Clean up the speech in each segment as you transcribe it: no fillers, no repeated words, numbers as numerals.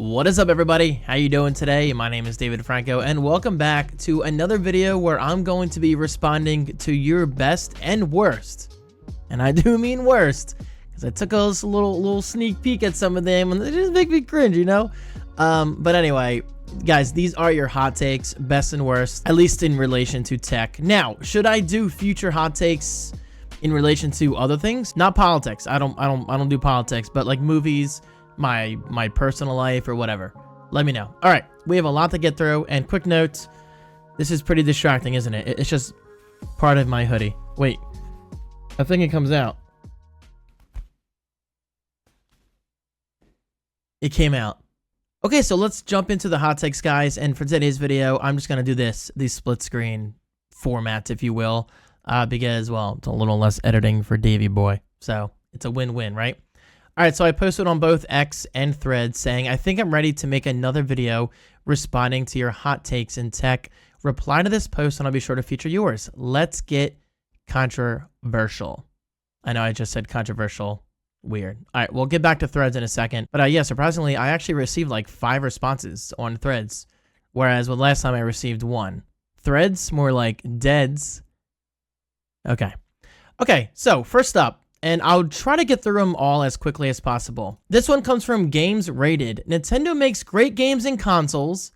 What is up, everybody? How you doing today? My name is David Franco, and welcome back to another video where I'm going to be responding to your best and worst. And I do mean worst, because I took a little sneak peek at some of them, and they just make me cringe, you know? But anyway, guys, these are your hot takes, best and worst, at least in relation to tech. Now, should I do future hot takes in relation to other things? Not politics. I don't do politics, but like movies, my personal life, or whatever. Let me know. All right, we have a lot to get through, and quick note, this is pretty distracting, isn't it? It's just part of my hoodie. Wait, I think it comes out. It came out. Okay, so let's jump into the hot takes, guys, and for today's video, I'm just gonna do these split screen formats, if you will, because, well, it's a little less editing for Davey boy, so it's a win-win, right? All right, so I posted on both X and Threads saying, I think I'm ready to make another video responding to your hot takes in tech. Reply to this post and I'll be sure to feature yours. Let's get controversial. I know I just said controversial. Weird. All right, we'll get back to Threads in a second. But yeah, surprisingly, I actually received like 5 responses on Threads, whereas with last time I received 1. Threads, more like deads. Okay, so first up, and I'll try to get through them all as quickly as possible. This one comes from Games Rated. Nintendo makes great games and consoles,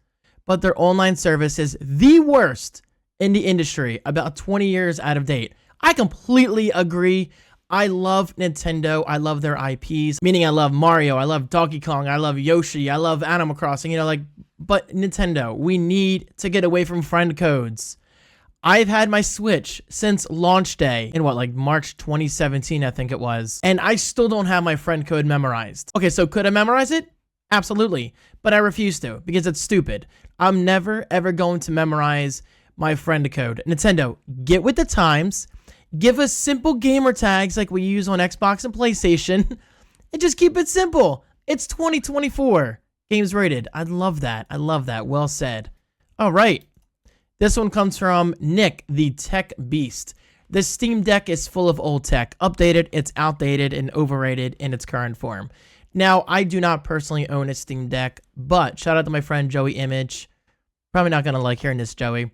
but their online service is the worst in the industry, about 20 years out of date. I completely agree. I love Nintendo. I love their IPs, meaning I love Mario, I love Donkey Kong, I love Yoshi, I love Animal Crossing, you know, like, but Nintendo, we need to get away from friend codes. I've had my Switch since launch day in like March 2017, I think it was, and I still don't have my friend code memorized. Okay, so could I memorize it? Absolutely, but I refuse to because it's stupid. I'm never ever going to memorize my friend code. Nintendo, get with the times. Give us simple gamer tags like we use on Xbox and PlayStation, and just keep it simple. It's 2024. Games Rated. I love that. I love that. Well said. All right. This one comes from Nick, the Tech Beast. The Steam Deck is full of old tech. Updated, it's outdated and overrated in its current form. Now, I do not personally own a Steam Deck, but shout out to my friend Joey Image. Probably not going to like hearing this, Joey.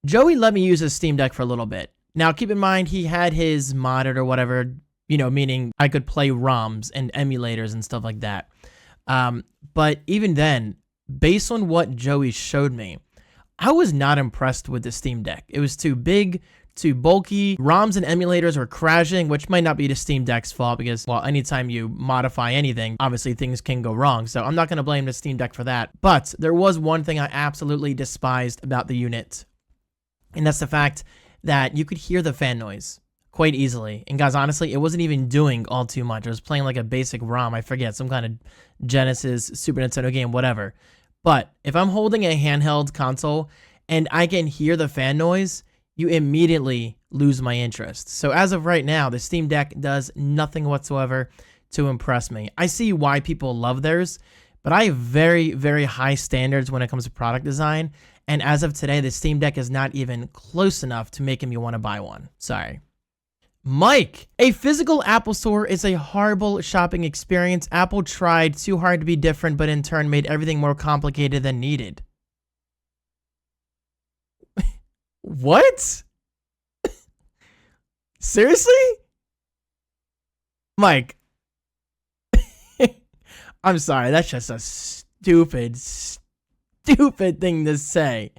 Joey let me use his Steam Deck for a little bit. Now, keep in mind, he had his modded or whatever, you know, meaning I could play ROMs and emulators and stuff like that. But even then, based on what Joey showed me, I was not impressed with the Steam Deck. It was too big, too bulky. ROMs and emulators were crashing, which might not be the Steam Deck's fault because, well, anytime you modify anything, obviously things can go wrong. So I'm not going to blame the Steam Deck for that. But there was one thing I absolutely despised about the unit, and that's the fact that you could hear the fan noise quite easily. And guys, honestly, it wasn't even doing all too much. It was playing like a basic ROM. I forget, some kind of Genesis, Super Nintendo game, whatever. But if I'm holding a handheld console and I can hear the fan noise, you immediately lose my interest. So as of right now, the Steam Deck does nothing whatsoever to impress me. I see why people love theirs, but I have very, very high standards when it comes to product design. And as of today, the Steam Deck is not even close enough to making me want to buy one. Sorry. Mike, a physical Apple store is a horrible shopping experience. Apple tried too hard to be different, but in turn made everything more complicated than needed. What? Seriously? Mike. I'm sorry, that's just a stupid thing to say.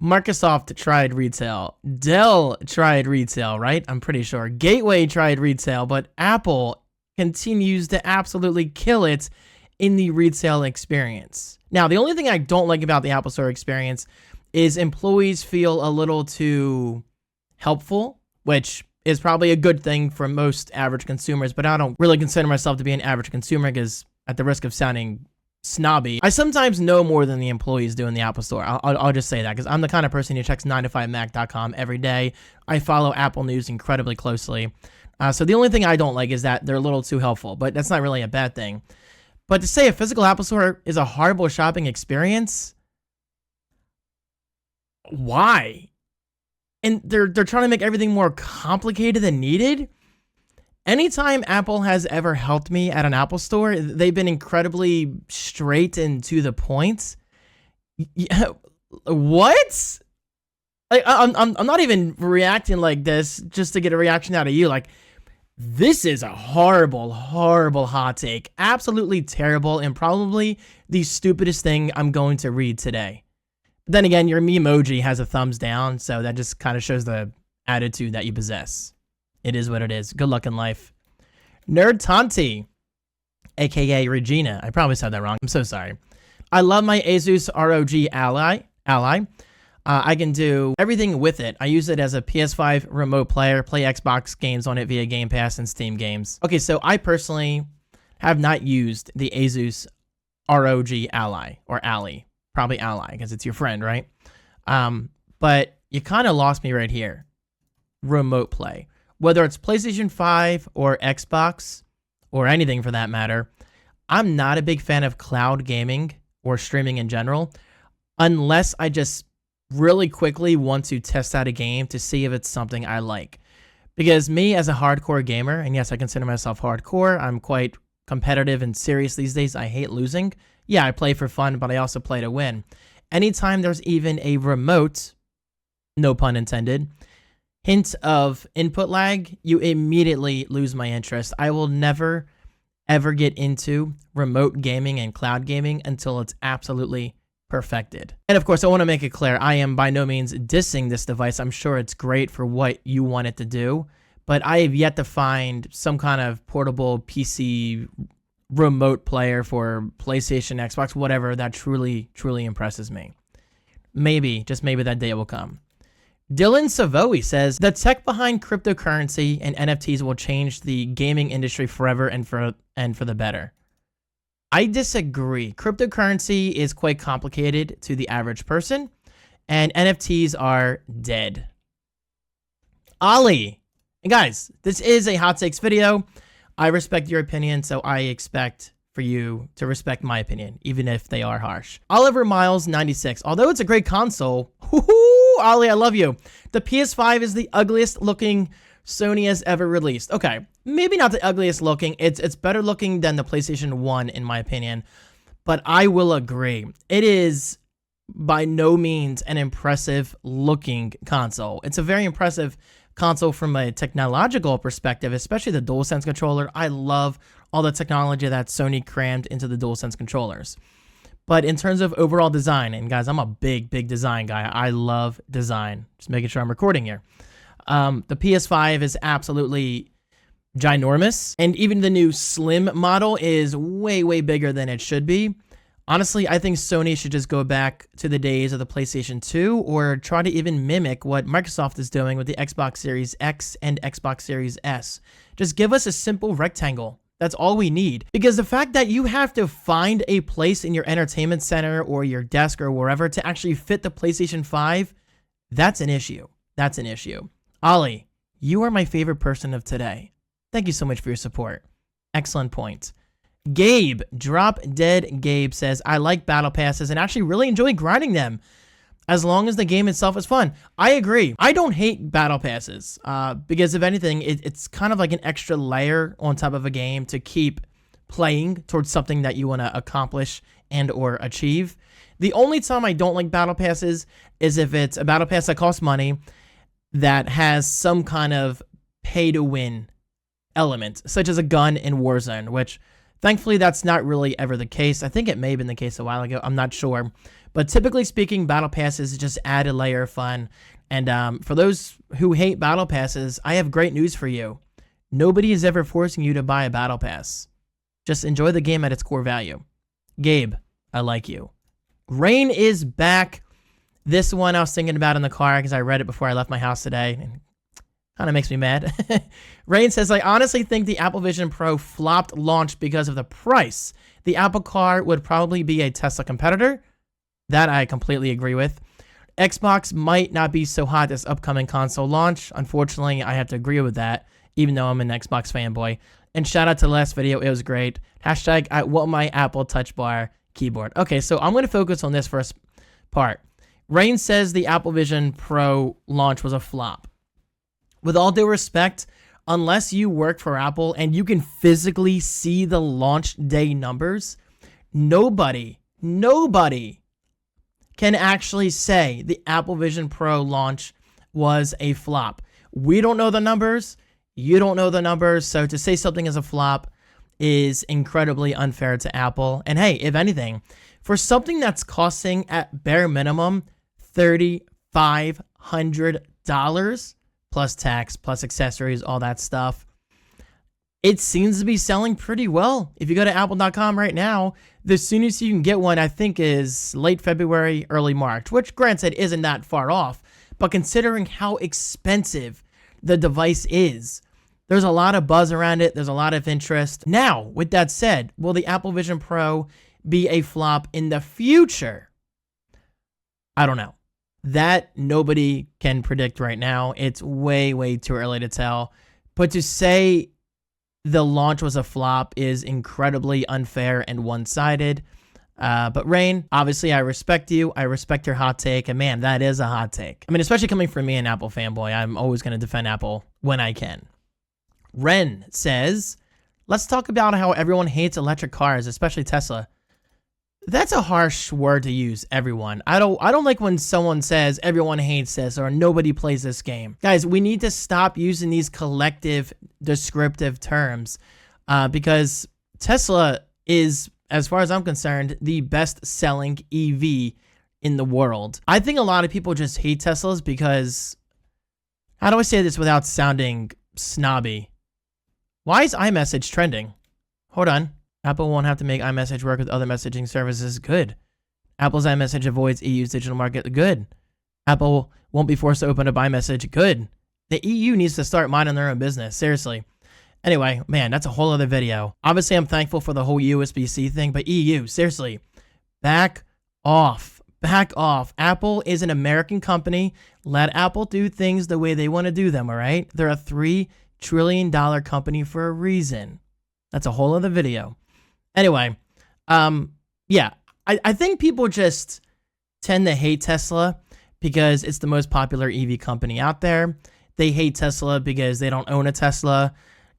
Microsoft tried retail. Dell tried retail, right? I'm pretty sure. Gateway tried retail, but Apple continues to absolutely kill it in the retail experience. Now, the only thing I don't like about the Apple Store experience is employees feel a little too helpful, which is probably a good thing for most average consumers, but I don't really consider myself to be an average consumer because at the risk of sounding snobby, I sometimes know more than the employees do in the Apple Store. I'll just say that because I'm the kind of person who checks 9to5mac.com every day. I follow Apple news incredibly closely. So the only thing I don't like is that they're a little too helpful, but that's not really a bad thing. But to say a physical Apple Store is a horrible shopping experience, why? And they're trying to make everything more complicated than needed? Anytime Apple has ever helped me at an Apple store, they've been incredibly straight and to the point. What? Like, I'm not even reacting like this just to get a reaction out of you. Like, this is a horrible, horrible hot take. Absolutely terrible, and probably the stupidest thing I'm going to read today. But then again, your emoji has a thumbs down, so that just kind of shows the attitude that you possess. It is what it is. Good luck in life. Nerd Tanti, aka Regina. I probably said that wrong. I'm so sorry. I love my Asus ROG Ally. I can do everything with it. I use it as a PS5 remote player, play Xbox games on it via Game Pass and Steam games. Okay, so I personally have not used the Asus ROG Ally, or Ally. Probably Ally, because it's your friend, right? But you kind of lost me right here. Remote play. Whether it's PlayStation 5 or Xbox, or anything for that matter, I'm not a big fan of cloud gaming or streaming in general, unless I just really quickly want to test out a game to see if it's something I like. Because me as a hardcore gamer, and yes, I consider myself hardcore, I'm quite competitive and serious these days. I hate losing. Yeah, I play for fun, but I also play to win. Anytime there's even a remote, no pun intended, hint of input lag, you immediately lose my interest. I will never, ever get into remote gaming and cloud gaming until it's absolutely perfected. And of course, I want to make it clear, I am by no means dissing this device. I'm sure it's great for what you want it to do, but I have yet to find some kind of portable PC remote player for PlayStation, Xbox, whatever, that truly, truly impresses me. Maybe, just maybe that day will come. Dylan Savoy says, the tech behind cryptocurrency and NFTs will change the gaming industry forever and for the better. I disagree. Cryptocurrency is quite complicated to the average person, and NFTs are dead. Ollie. And guys, this is a hot takes video. I respect your opinion, so I expect for you to respect my opinion, even if they are harsh. Oliver Miles 96. Although it's a great console, Ollie, I love you. The PS5 is the ugliest looking Sony has ever released. Okay, maybe not the ugliest looking. It's better looking than the PlayStation 1 in my opinion, but I will agree. It is by no means an impressive looking console. It's a very impressive console from a technological perspective, especially the DualSense controller. I love all the technology that Sony crammed into the DualSense controllers. But in terms of overall design, and guys, I'm a big design guy. I love design. Just making sure I'm recording here. The PS5 is absolutely ginormous, and even the new slim model is way bigger than it should be. Honestly, I think Sony should just go back to the days of the PlayStation 2 or try to even mimic what Microsoft is doing with the Xbox Series X and Xbox Series S. Just give us a simple rectangle. That's all we need. Because the fact that you have to find a place in your entertainment center or your desk or wherever to actually fit the PlayStation 5, that's an issue. That's an issue. Ollie, you are my favorite person of today. Thank you so much for your support. Excellent point. Gabe, Drop Dead Gabe says, I like battle passes and actually really enjoy grinding them as long as the game itself is fun. I agree. I don't hate battle passes because if anything, it's kind of like an extra layer on top of a game to keep playing towards something that you want to accomplish and or achieve. The only time I don't like battle passes is if it's a battle pass that costs money that has some kind of pay-to-win element, such as a gun in Warzone, which thankfully that's not really ever the case. I think it may have been the case a while ago. I'm not sure. But typically speaking, battle passes just add a layer of fun. And for those who hate battle passes, I have great news for you. Nobody is ever forcing you to buy a battle pass. Just enjoy the game at its core value. Gabe, I like you. Rain is back. This one I was thinking about in the car because I read it before I left my house today. And kind of makes me mad. Rain says, I honestly think the Apple Vision Pro flopped launch because of the price. The Apple car would probably be a Tesla competitor. That I completely agree with. Xbox might not be so hot this upcoming console launch. Unfortunately, I have to agree with that, even though I'm an Xbox fanboy. And shout out to the last video. It was great. Hashtag I want my Apple Touch Bar keyboard. Okay, so I'm going to focus on this first part. Rain says the Apple Vision Pro launch was a flop. With all due respect, unless you work for Apple and you can physically see the launch day numbers, nobody can actually say the Apple Vision Pro launch was a flop. We don't know the numbers. You don't know the numbers. So to say something is a flop is incredibly unfair to Apple. And hey, if anything, for something that's costing at bare minimum $3,500 plus tax, plus accessories, all that stuff, it seems to be selling pretty well. If you go to apple.com right now, the soonest you can get one, I think, is late February, early March, which granted isn't that far off. But considering how expensive the device is, there's a lot of buzz around it. There's a lot of interest. Now, with that said, will the Apple Vision Pro be a flop in the future? I don't know. That nobody can predict right now. It's way, way too early to tell. But to say the launch was a flop is incredibly unfair and one-sided. But Rain, obviously I respect you. I respect your hot take. And man, that is a hot take. I mean, especially coming from me, an Apple fanboy, I'm always going to defend Apple when I can. Ren says, let's talk about how everyone hates electric cars, especially Tesla. That's a harsh word to use, everyone. I don't like when someone says everyone hates this or nobody plays this game. Guys, we need to stop using these collective descriptive terms because Tesla is, as far as I'm concerned, the best-selling EV in the world. I think a lot of people just hate Teslas because, how do I say this without sounding snobby? Why is iMessage trending? Hold on. Apple won't have to make iMessage work with other messaging services. Good. Apple's iMessage avoids EU's digital market. Good. Apple won't be forced to open up iMessage. Good. The EU needs to start minding their own business. Seriously. Anyway, man, that's a whole other video. Obviously, I'm thankful for the whole USB-C thing, but EU, seriously, back off. Back off. Apple is an American company. Let Apple do things the way they want to do them, all right? They're a $3 trillion company for a reason. That's a whole other video. Anyway, yeah, I think people just tend to hate Tesla because it's the most popular EV company out there. They hate Tesla because they don't own a Tesla.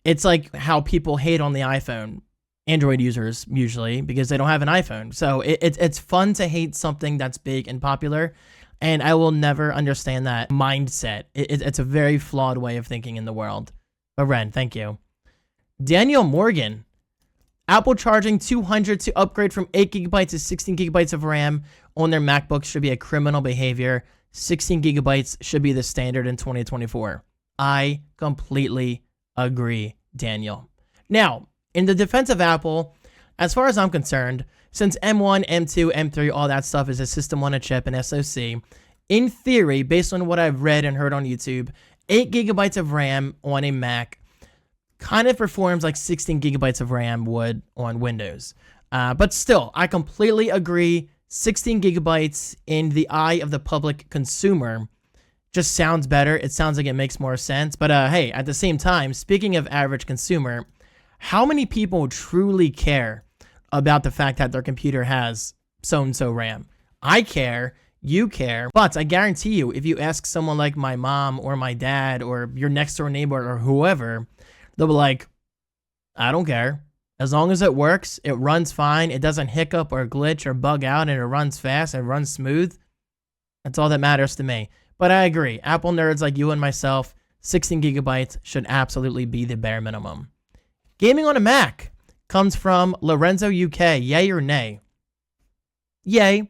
It's like how people hate on the iPhone, Android users usually, because they don't have an iPhone. So it's fun to hate something that's big and popular, and I will never understand that mindset. It's a very flawed way of thinking in the world. But Ren, thank you. Daniel Morgan. Apple charging $200 to upgrade from 8 gigabytes to 16 gigabytes of RAM on their MacBooks should be a criminal behavior. 16 gigabytes should be the standard in 2024. I completely agree, Daniel. Now, in the defense of Apple, as far as I'm concerned, since M1, M2, M3, all that stuff is a system on a chip and SoC, in theory, based on what I've read and heard on YouTube, 8 gigabytes of RAM on a Mac kind of performs like 16 gigabytes of RAM would on Windows. But still, I completely agree. 16 gigabytes in the eye of the public consumer just sounds better. It sounds like it makes more sense. But hey, at the same time, speaking of average consumer, how many people truly care about the fact that their computer has so-and-so RAM? I care. You care. But I guarantee you, if you ask someone like my mom or my dad or your next door neighbor or whoever, they'll be like, I don't care. As long as it works, it runs fine. It doesn't hiccup or glitch or bug out, and it runs fast and runs smooth. That's all that matters to me. But I agree. Apple nerds like you and myself, 16 gigabytes should absolutely be the bare minimum. Gaming on a Mac comes from Lorenzo UK. Yay or nay? Yay.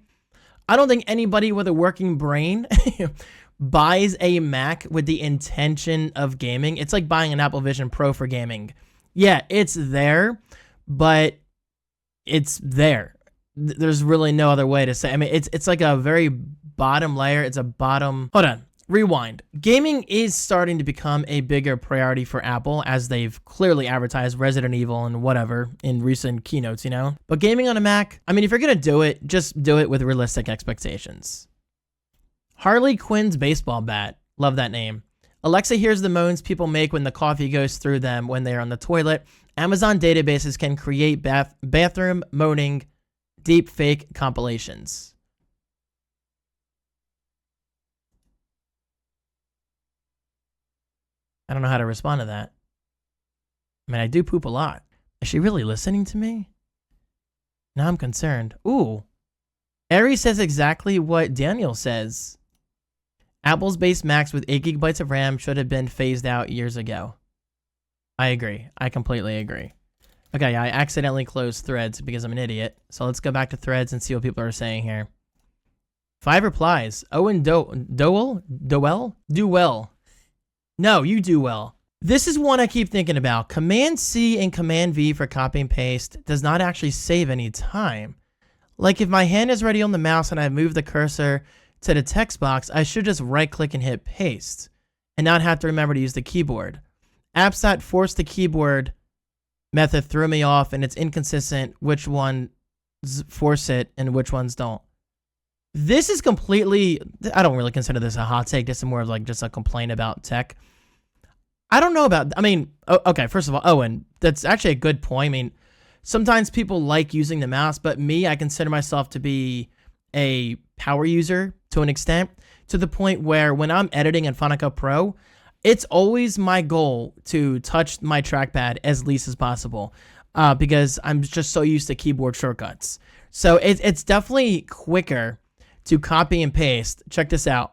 I don't think anybody with a working brain buys a Mac with the intention of gaming. It's like buying an Apple Vision Pro for gaming. Yeah, it's there, but it's there. There's really no other way to say. I mean, it's like a very bottom layer. It's a bottom. Hold on. Rewind. Gaming is starting to become a bigger priority for Apple as they've clearly advertised Resident Evil and whatever in recent keynotes, you know? But gaming on a Mac, I mean, if you're going to do it, just do it with realistic expectations. Harley Quinn's baseball bat. Love that name. Alexa hears the moans people make when the coffee goes through them when they're on the toilet. Amazon databases can create bathroom moaning deep fake compilations. I don't know how to respond to that. I mean, I do poop a lot. Is she really listening to me? Now I'm concerned. Ooh. Ari says exactly what Daniel says. Apple's base Macs with 8 gigabytes of RAM should have been phased out years ago. I agree. I completely agree. Okay, I accidentally closed Threads because I'm an idiot. So let's go back to Threads and see what people are saying here. 5 replies. Owen Doel? Do well. No, you do well. This is one I keep thinking about. Command-C and Command-V for copy and paste does not actually save any time. Like if my hand is already on the mouse and I move the cursor to the text box, I should just right-click and hit paste and not have to remember to use the keyboard. Apps that force the keyboard method threw me off, and it's inconsistent which ones force it and which ones don't. This is completely, I don't really consider this a hot take. This is more of like just a complaint about tech. I don't know about, I mean, okay, first of all, Owen, that's actually a good point. I mean, sometimes people like using the mouse, but me, I consider myself to be a power user to an extent, to the point where when I'm editing in Final Cut Pro, it's always my goal to touch my trackpad as least as possible because I'm just so used to keyboard shortcuts. So it's definitely quicker to copy and paste. Check this out.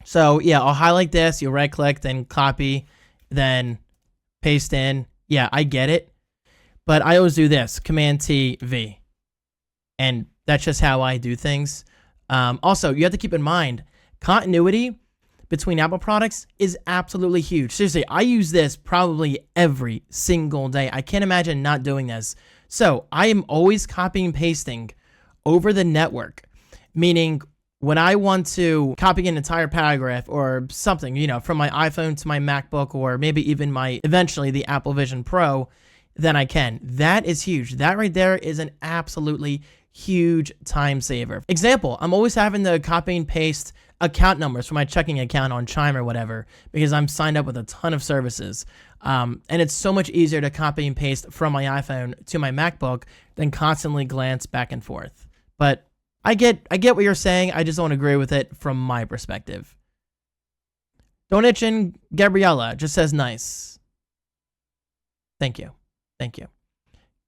So yeah, I'll highlight this, you right click, then copy, then paste in. Yeah, I get it. But I always do this, Command-T, V. And that's just how I do things. Also, you have to keep in mind, continuity between Apple products is absolutely huge. Seriously, I use this probably every single day. I can't imagine not doing this. So I am always copying and pasting over the network, meaning when I want to copy an entire paragraph or something, you know, from my iPhone to my MacBook or maybe even eventually the Apple Vision Pro, then I can. That is huge. That right there is an absolutely huge time saver. Example, I'm always having to copy and paste account numbers for my checking account on Chime or whatever because I'm signed up with a ton of services. And it's so much easier to copy and paste from my iPhone to my MacBook than constantly glance back and forth. But I get what you're saying. I just don't agree with it from my perspective. Donation Gabriella just says nice. Thank you. Thank you.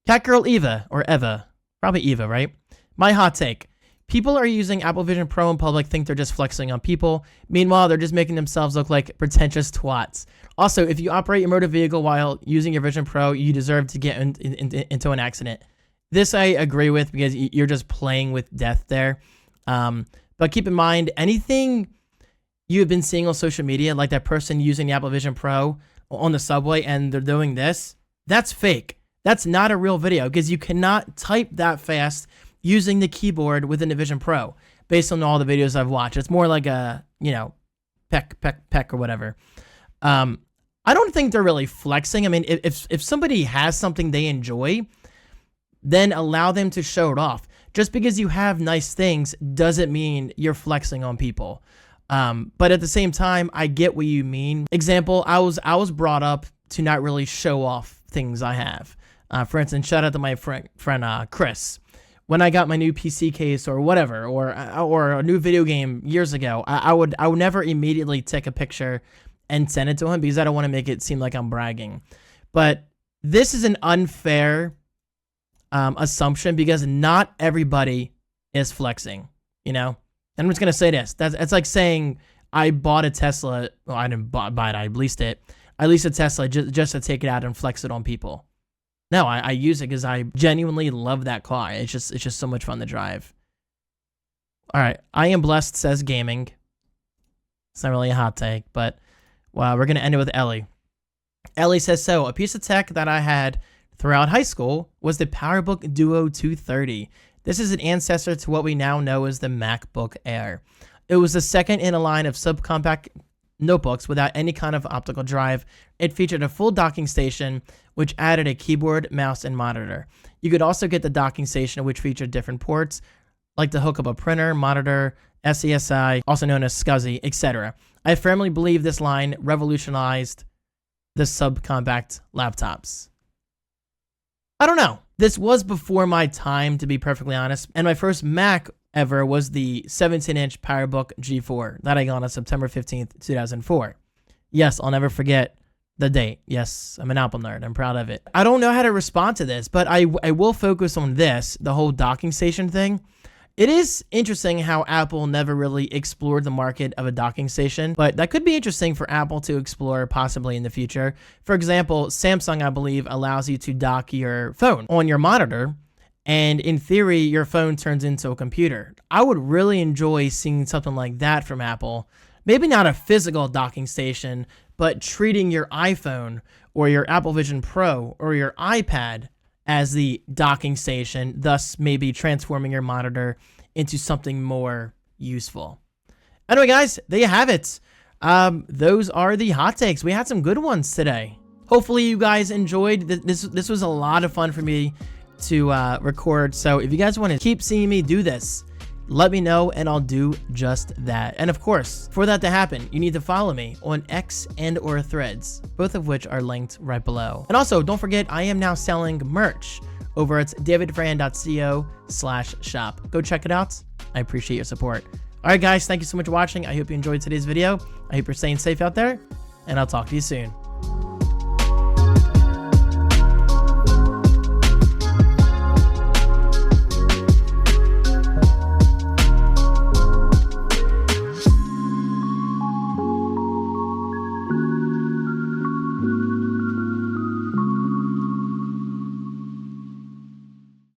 Catgirl Eva, or Eva. Probably Eva, right? My hot take. People are using Apple Vision Pro in public, think they're just flexing on people. Meanwhile, they're just making themselves look like pretentious twats. Also, if you operate your motor vehicle while using your Vision Pro, you deserve to get into an accident. This I agree with because you're just playing with death there. But keep in mind, anything you've been seeing on social media, like that person using the Apple Vision Pro on the subway and they're doing this, that's fake. That's not a real video because you cannot type that fast using the keyboard within the Vision Pro based on all the videos I've watched. It's more like a, you know, peck, peck, peck or whatever. I don't think they're really flexing. I mean, if somebody has something they enjoy, then allow them to show it off. Just because you have nice things doesn't mean you're flexing on people. But at the same time, I get what you mean. Example, I was brought up to not really show off things I have. For instance, shout out to my friend Chris. When I got my new PC case or whatever, or a new video game years ago, I would never immediately take a picture and send it to him because I don't want to make it seem like I'm bragging. But this is an unfair assumption because not everybody is flexing, you know? And I'm just going to say this. It's like saying I bought a Tesla. Well, I didn't buy it. I leased it. I leased a Tesla just to take it out and flex it on people. No, I use it because I genuinely love that car. It's just so much fun to drive. All right. I am blessed, says gaming. It's not really a hot take, but well, we're going to end it with Ellie. Ellie says, so a piece of tech that I had throughout high school was the PowerBook Duo 230. This is an ancestor to what we now know as the MacBook Air. It was the second in a line of subcompact notebooks without any kind of optical drive. It featured a full docking station, which added a keyboard, mouse, and monitor. You could also get the docking station, which featured different ports, like to hook up a printer, monitor, SESI, also known as SCSI, etc. I firmly believe this line revolutionized the subcompact laptops. I don't know. This was before my time, to be perfectly honest, and my first Mac ever was the 17-inch PowerBook G4 that I got on September 15th, 2004. Yes, I'll never forget The date. Yes, I'm an Apple nerd. I'm proud of it. I don't know how to respond to this, but I will focus on this, the whole docking station thing. It is interesting how Apple never really explored the market of a docking station, but that could be interesting for Apple to explore possibly in the future. For example, Samsung, I believe, allows you to dock your phone on your monitor, and in theory, your phone turns into a computer. I would really enjoy seeing something like that from Apple. Maybe not a physical docking station, but treating your iPhone or your Apple Vision Pro or your iPad as the docking station, thus maybe transforming your monitor into something more useful. Anyway, guys, there you have it. Those are the hot takes. We had some good ones today. Hopefully you guys enjoyed. This was a lot of fun for me to record. So if you guys want to keep seeing me do this, let me know and I'll do just that. And of course, for that to happen, you need to follow me on X and or Threads, both of which are linked right below. And also, don't forget, I am now selling merch over at davidfran.co/shop. Go check it out. I appreciate your support. All right, guys, thank you so much for watching. I hope you enjoyed today's video. I hope you're staying safe out there, and I'll talk to you soon.